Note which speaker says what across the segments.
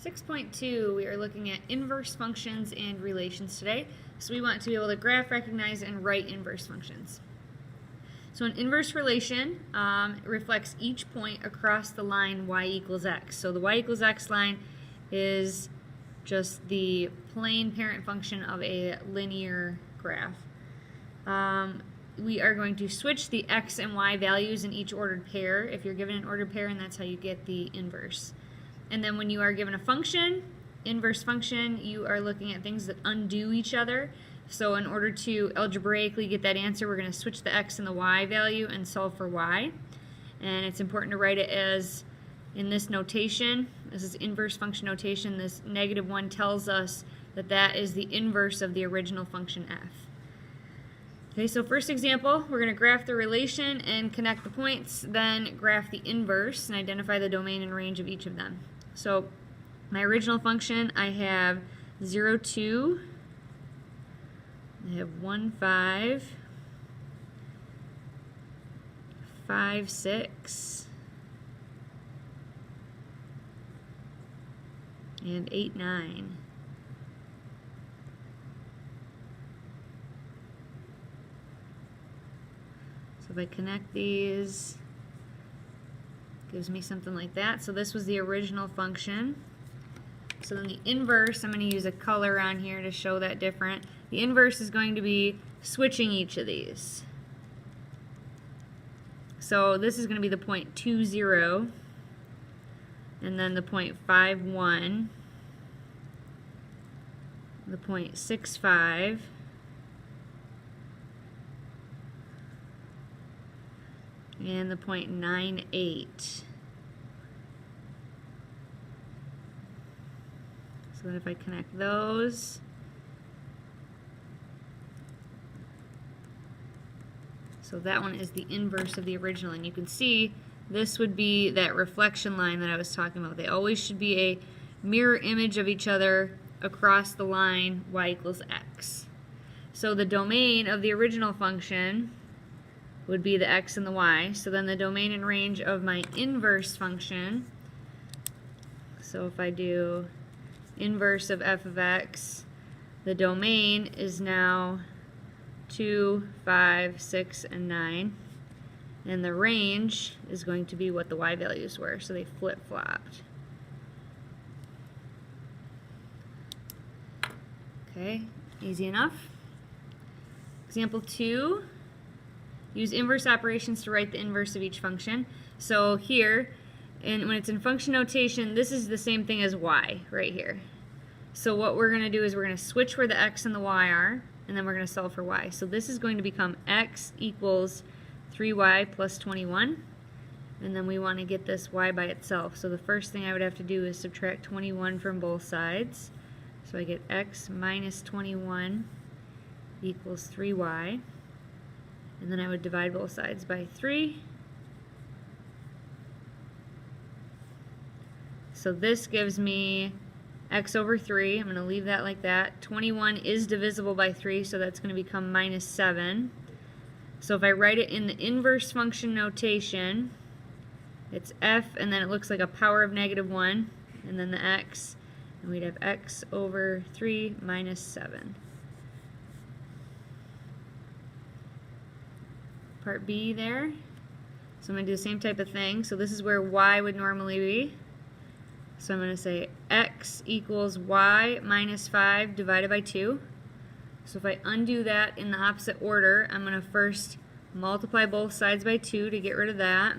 Speaker 1: 6.2, we are looking at inverse functions and relations today. So we want to be able to graph, recognize, and write inverse functions. So an inverse relation reflects each point across the line y equals x. So the y equals x line is just the plain parent function of a linear graph. We are going to switch the x and y values in each ordered pair if you're given an ordered pair, and that's how you get the inverse. And then when you are given a function, inverse function, you are looking at things that undo each other. So in order to algebraically get that answer, we're going to switch the x and the y value and solve for y. And it's important to write it as in this notation. This is inverse function notation. This -1 tells us that that is the inverse of the original function f. Okay, so first example, we're going to graph the relation and connect the points, then graph the inverse and identify the domain and range of each of them. So my original function, I have 0, 2, I have 1, 5, 5, 6, and 8, 9. So if I connect these, it gives me something like that. So this was the original function. So then the inverse, I'm going to use a color on here to show that different. The inverse is going to be switching each of these. So this is going to be the point 2, 0, and then the point 5, 1, the point 6, 5, and the point 9, 8. So then if I connect those, so that one is the inverse of the original, and you can see this would be that reflection line that I was talking about. They always should be a mirror image of each other across the line y equals x. So the domain of the original function would be the x and the y. So then the domain and range of my inverse function, so if I do inverse of f of x, the domain is now 2, 5, 6, and 9. And the range is going to be what the y values were, so they flip-flopped. Okay, easy enough. Example 2, use inverse operations to write the inverse of each function. So here, and when it's in function notation, this is the same thing as y right here. So what we're going to do is we're going to switch where the x and the y are, and then we're going to solve for y. So this is going to become x equals 3y plus 21, and then we want to get this y by itself. So the first thing I would have to do is subtract 21 from both sides. So I get x minus 21 equals 3y, and then I would divide both sides by 3. So this gives me x over 3. I'm going to leave that like that. 21 is divisible by 3, so that's going to become minus 7. So if I write it in the inverse function notation, it's f, and then it looks like a power of -1, and then the x, and we'd have x over 3 minus 7. Part B there. So I'm going to do the same type of thing. So this is where y would normally be. So I'm going to say x equals y minus 5 divided by 2. So if I undo that in the opposite order, I'm going to first multiply both sides by 2 to get rid of that.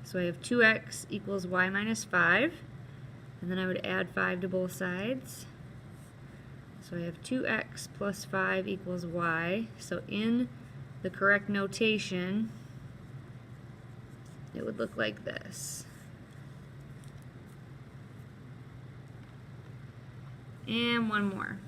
Speaker 1: So I have 2x equals y minus 5. And then I would add 5 to both sides. So I have 2x plus 5 equals y. So in the correct notation, it would look like this. And one more.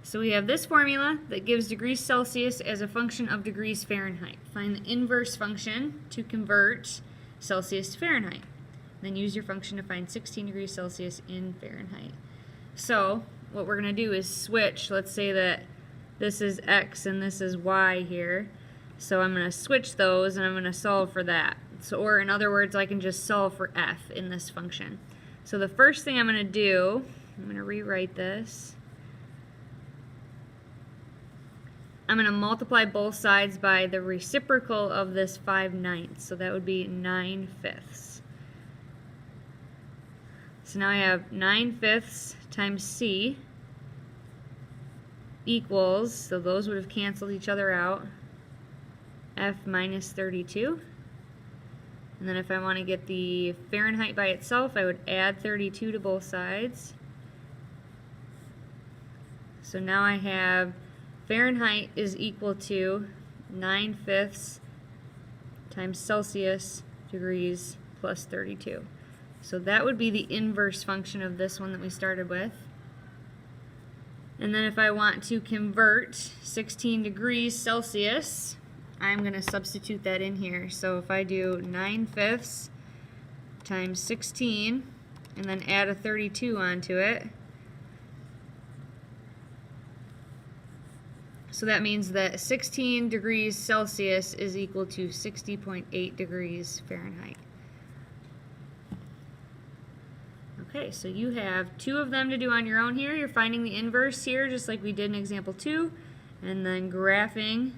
Speaker 1: So we have this formula that gives degrees Celsius as a function of degrees Fahrenheit. Find the inverse function to convert Celsius to Fahrenheit. Then use your function to find 16 degrees Celsius in Fahrenheit. So what we're going to do is switch. Let's say that this is x and this is y here. So I'm going to switch those and I'm going to solve for that. So, or in other words, I can just solve for f in this function. So the first thing I'm going to do, I'm going to rewrite this. I'm going to multiply both sides by the reciprocal of this 5/9. So that would be 9/5. So now I have 9/5 times c equals, so those would have canceled each other out, f minus 32. And then if I want to get the Fahrenheit by itself, I would add 32 to both sides. So now I have Fahrenheit is equal to 9/5 times Celsius degrees plus 32. So that would be the inverse function of this one that we started with. And then if I want to convert 16 degrees Celsius, I'm going to substitute that in here. So if I do 9/5 times 16 and then add a 32 onto it, so that means that 16 degrees Celsius is equal to 60.8 degrees Fahrenheit. Okay, so you have 2 of them to do on your own here. You're finding the inverse here, just like we did in example 2, and then graphing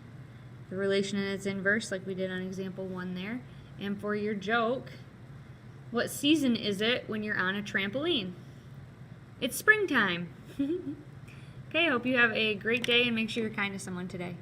Speaker 1: the relation in its inverse like we did on example 1 there. And for your joke, what season is it when you're on a trampoline? It's springtime. Okay, I hope you have a great day and make sure you're kind to someone today.